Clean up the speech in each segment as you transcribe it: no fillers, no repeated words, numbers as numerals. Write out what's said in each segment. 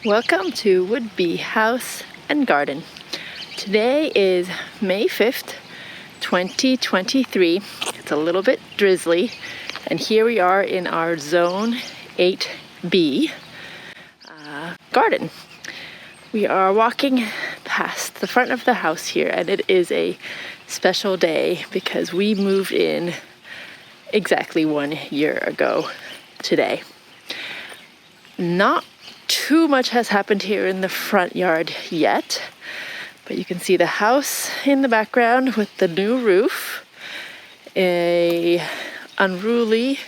Welcome to Woodby House and Garden. Today is May 5th, 2023. It's a little bit drizzly, and here we are in our Zone 8B garden. We are walking past the front of the house here, and it is a special day because we moved in exactly 1 year ago today. Not too much has happened here in the front yard yet, but you can see the house in the background with the new roof, a unruly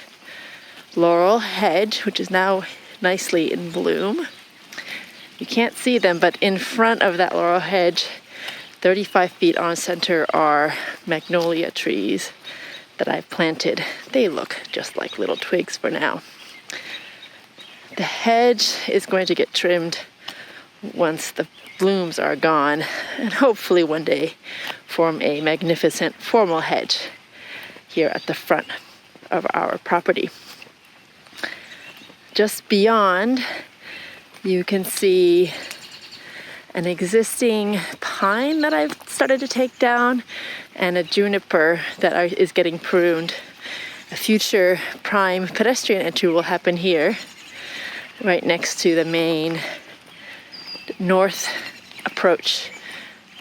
laurel hedge which is now nicely in bloom. You can't see them, but in front of that laurel hedge, 35 feet on center, are magnolia trees that I've planted. They look just like little twigs for now. The hedge is going to get trimmed once the blooms are gone, and hopefully one day form a magnificent formal hedge here at the front of our property. Just beyond, you can see an existing pine that I've started to take down and a juniper that is getting pruned. A future prime pedestrian entry will happen here, right next to the main north approach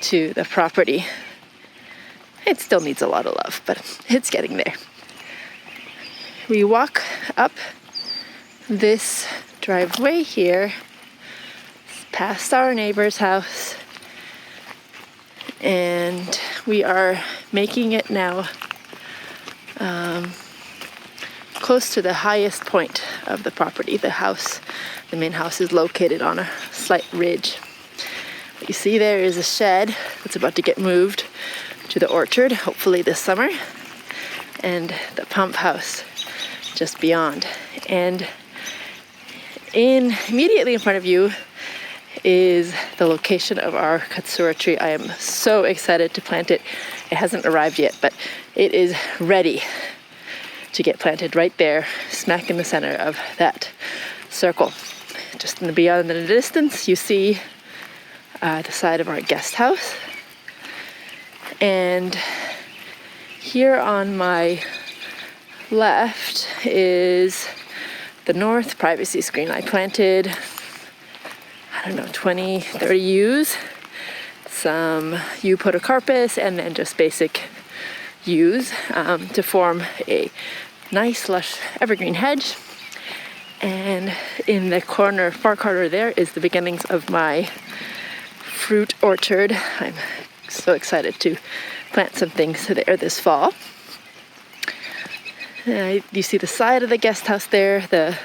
to the property. It still needs a lot of love, but it's getting there. We walk up this driveway here, past our neighbor's house, and we are making it now close to the highest point of the property. The main house is located on a slight ridge. What you see there is a shed that's about to get moved to the orchard, hopefully this summer, and the pump house just beyond. And immediately in front of you is the location of our KATSURA tree. I am so excited to plant it. It hasn't arrived yet, but it is ready to get planted right there, smack in the center of that circle. Just beyond the distance, you see the side of our guest house. And here on my left is the north privacy screen. I planted, 20, 30 yews, some eupodocarpus, and then just basic yews to form a nice lush evergreen hedge. And in the far corner there is the beginnings of my fruit orchard. I'm so excited to plant some things there this fall. You see the side of the guest house there, the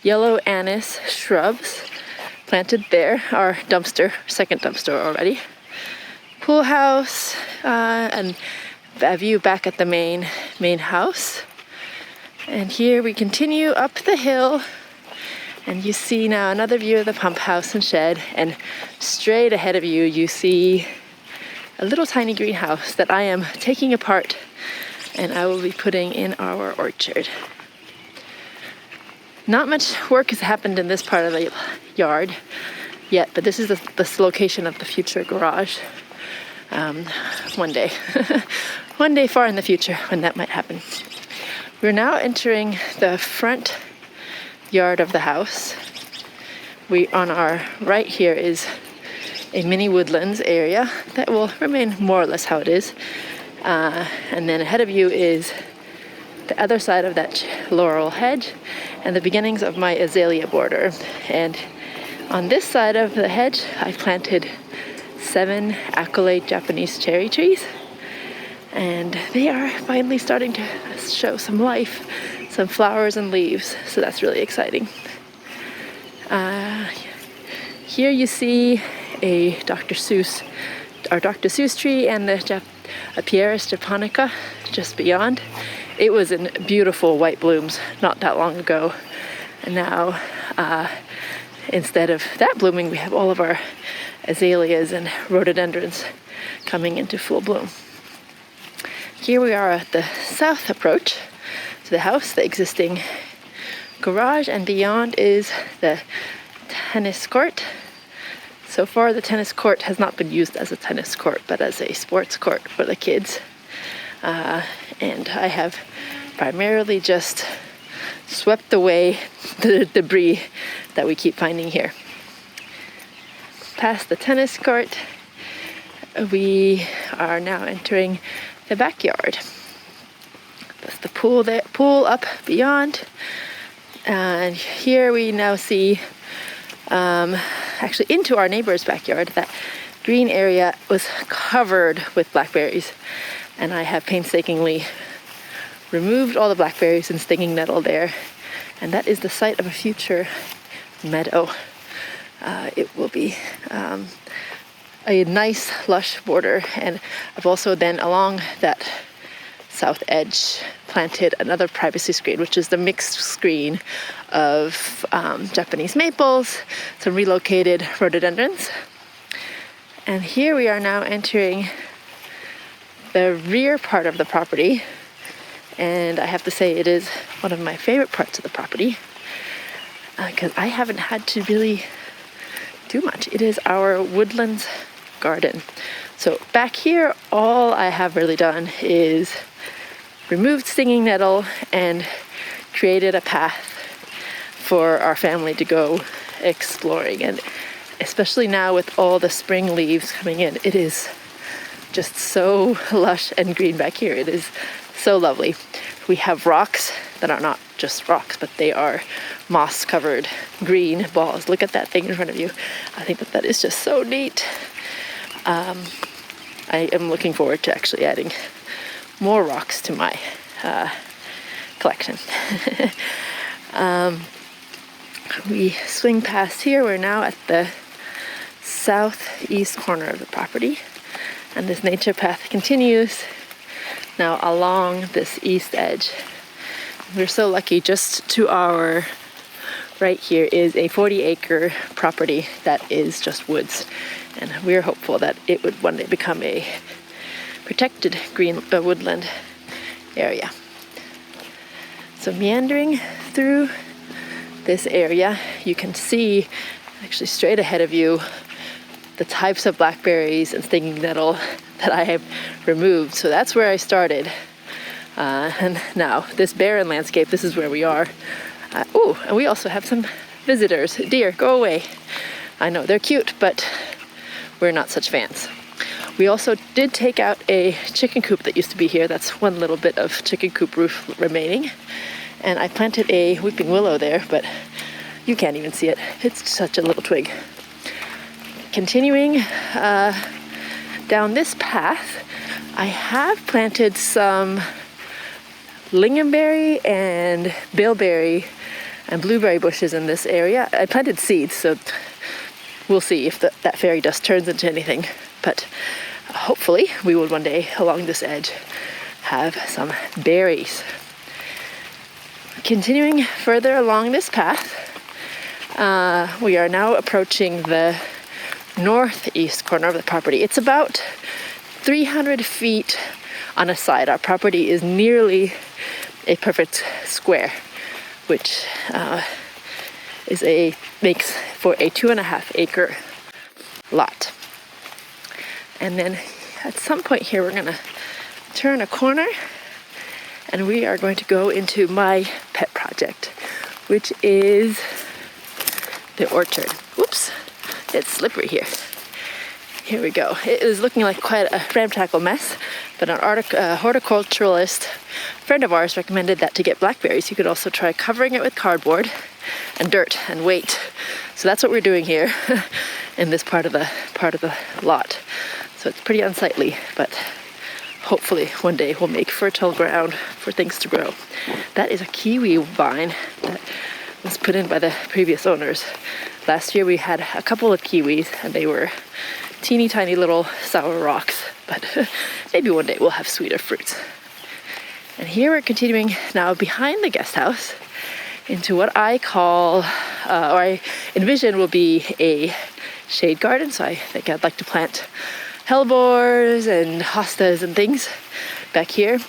yellow anise shrubs planted there, our second dumpster already. Pool house, and a view back at the main house. And here we continue up the hill, and you see now another view of the pump house and shed, and straight ahead of you, you see a little tiny greenhouse that I am taking apart and I will be putting in our orchard. Not much work has happened in this part of the yard yet, but this is the location of the future garage. One day. One day far in the future when that might happen. We're now entering the front yard of the house. On our right here is a mini woodlands area that will remain more or less how it is. And then ahead of you is the other side of that laurel hedge and the beginnings of my azalea border. And on this side of the hedge, I planted 7 accolade Japanese cherry trees, and they are finally starting to show some life, some flowers and leaves, so that's really exciting. Here you see our Dr. Seuss tree and the Pieris japonica just beyond. It was in beautiful white blooms not that long ago, and now instead of that blooming, we have all of our azaleas and rhododendrons coming into full bloom. Here we are at the south approach to the house, the existing garage, and beyond is the tennis court. So far the tennis court has not been used as a tennis court, but as a sports court for the kids. And I have primarily just swept away the debris that we keep finding here. Past the tennis court, we are now entering the backyard. That's the pool there, pool up beyond. And here we now see actually into our neighbor's backyard. That green area was covered with blackberries, and I have painstakingly removed all the blackberries and stinging nettle there, and that is the site of a future meadow. It will be a nice lush border, and I've also then along that south edge planted another privacy screen, which is the mixed screen of Japanese maples, some relocated rhododendrons. And here we are now entering the rear part of the property, and I have to say it is one of my favorite parts of the property because I haven't had to really do much. It is our woodlands garden. So back here, all I have really done is removed stinging nettle and created a path for our family to go exploring. And especially now with all the spring leaves coming in, it is just so lush and green back here. It is so lovely. We have rocks that are not just rocks, but they are moss covered green balls. Look at that thing in front of you. I think that is just so neat. I am looking forward to actually adding more rocks to my collection. We swing past here. We're now at the southeast corner of the property, and this nature path continues now along this east edge. We're so lucky. Just to our right here is a 40-acre property that is just woods, and we're hopeful that it would one day become a protected green woodland area. So meandering through this area, you can see actually straight ahead of you the types of blackberries and stinging nettle that I have removed. So that's where I started. And now this barren landscape, this is where we are. Oh, and we also have some visitors. Deer, go away. I know they're cute, but we're not such fans. We also did take out a chicken coop that used to be here. That's one little bit of chicken coop roof remaining. And I planted a weeping willow there, but you can't even see it. It's such a little twig. Continuing down this path, I have planted some lingonberry and bilberry and blueberry bushes in this area. I planted seeds, so we'll see if that fairy dust turns into anything. But hopefully we will one day along this edge have some berries. Continuing further along this path, we are now approaching the northeast corner of the property. It's about 300 feet on a side. Our property is nearly a perfect square, which makes for a 2.5 acre lot. And then at some point here, we're gonna turn a corner and we are going to go into my pet project, which is the orchard. Whoops, it's slippery here. Here we go. It is looking like quite a ramshackle mess, but an horticulturalist friend of ours recommended that to get blackberries, you could also try covering it with cardboard and dirt and wait. So that's what we're doing here in this part of the lot. So it's pretty unsightly, but hopefully one day we'll make fertile ground for things to grow. That is a kiwi vine that was put in by the previous owners. Last year we had a couple of kiwis and they were teeny tiny little sour rocks, but maybe one day we'll have sweeter fruits. And here we're continuing now behind the guest house into what I call, or I envision will be a shade garden. So I think I'd like to plant hellebores and hostas and things back here.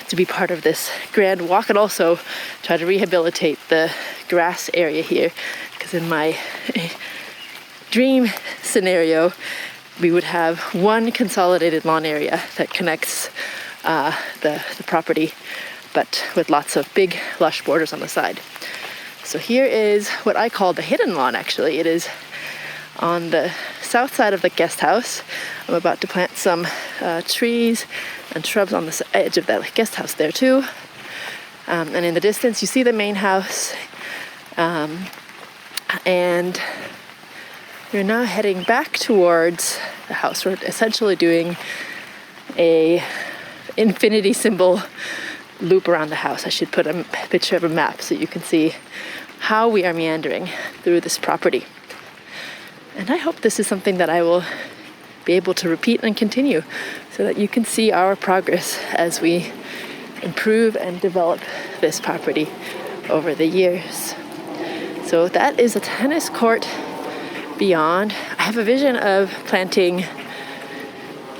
to be part of this grand walk, and also try to rehabilitate the grass area here, because in my dream scenario we would have one consolidated lawn area that connects the property, but with lots of big lush borders on the side. So here is what I call the hidden lawn. Actually, it is on the south side of the guest house. I'm about to plant some trees and shrubs on the edge of that guest house there too. And in the distance you see the main house. And we're now heading back towards the house. We're essentially doing a infinity symbol loop around the house. I should put a picture of a map so you can see how we are meandering through this property. And I hope this is something that I will be able to repeat and continue, so that you can see our progress as we improve and develop this property over the years. So that is a tennis court beyond. I have a vision of planting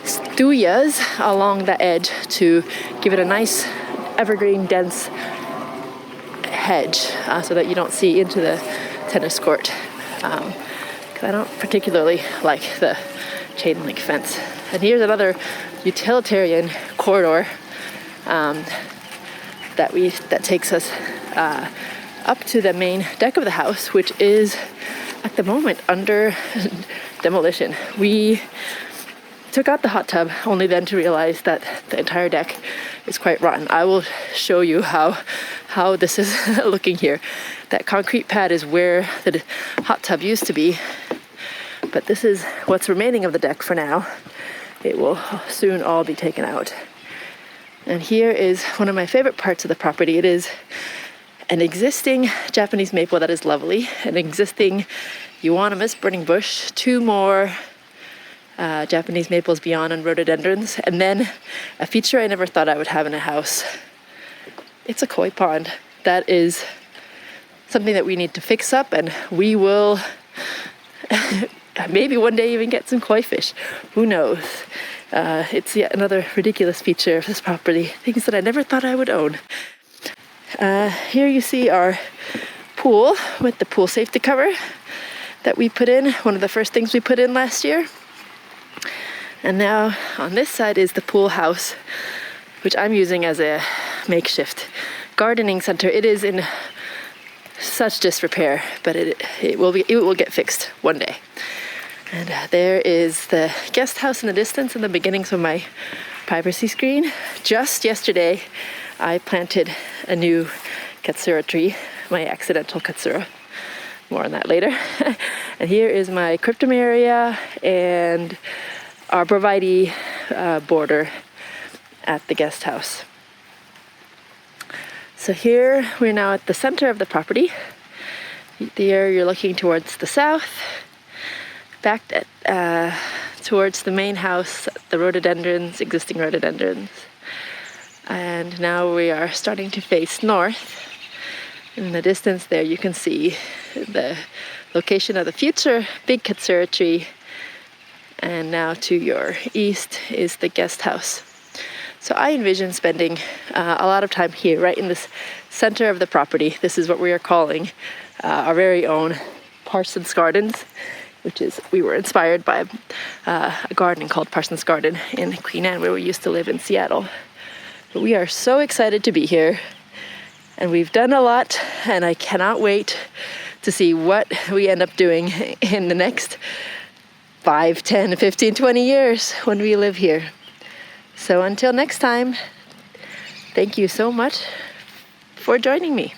stuyas along the edge to give it a nice evergreen dense hedge, so that you don't see into the tennis court. I don't particularly like the chain link fence. And here's another utilitarian corridor that takes us up to the main deck of the house, which is at the moment under demolition. We took out the hot tub only then to realize that the entire deck is quite rotten. I will show you how this is looking here. That concrete pad is where the hot tub used to be, but this is what's remaining of the deck for now. It will soon all be taken out. And here is one of my favorite parts of the property. It is an existing Japanese maple that is lovely, an existing euonymus burning bush, two more Japanese maples beyond and rhododendrons, and then a feature I never thought I would have in a house. It's a koi pond. That is something that we need to fix up, and we will maybe one day even get some koi fish. Who knows? It's yet another ridiculous feature of this property, things that I never thought I would own. Here you see our pool with the pool safety cover that we put in, one of the first things we put in last year. And now on this side is the pool house, which I'm using as a makeshift gardening center. It is in such disrepair, but it will get fixed one day. And there is the guest house in the distance and the beginnings of my privacy screen. Just yesterday, I planted a new KATSURA tree, my accidental KATSURA. More on that later. And here is my cryptomeria and arborvitae border at the guest house. So here we're now at the center of the property. There you're looking towards the south, back towards the main house, the rhododendrons, existing rhododendrons. And now we are starting to face north. In the distance there you can see the location of the future big KATSURA tree. And now to your east is the guest house. So I envision spending a lot of time here, right in this center of the property. This is what we are calling our very own Parsons Gardens, which is, we were inspired by a garden called Parsons Garden in Queen Anne, where we used to live in Seattle. But we are so excited to be here, and we've done a lot, and I cannot wait to see what we end up doing in the next 5, 10, 15, 20 years when we live here. So until next time, thank you so much for joining me.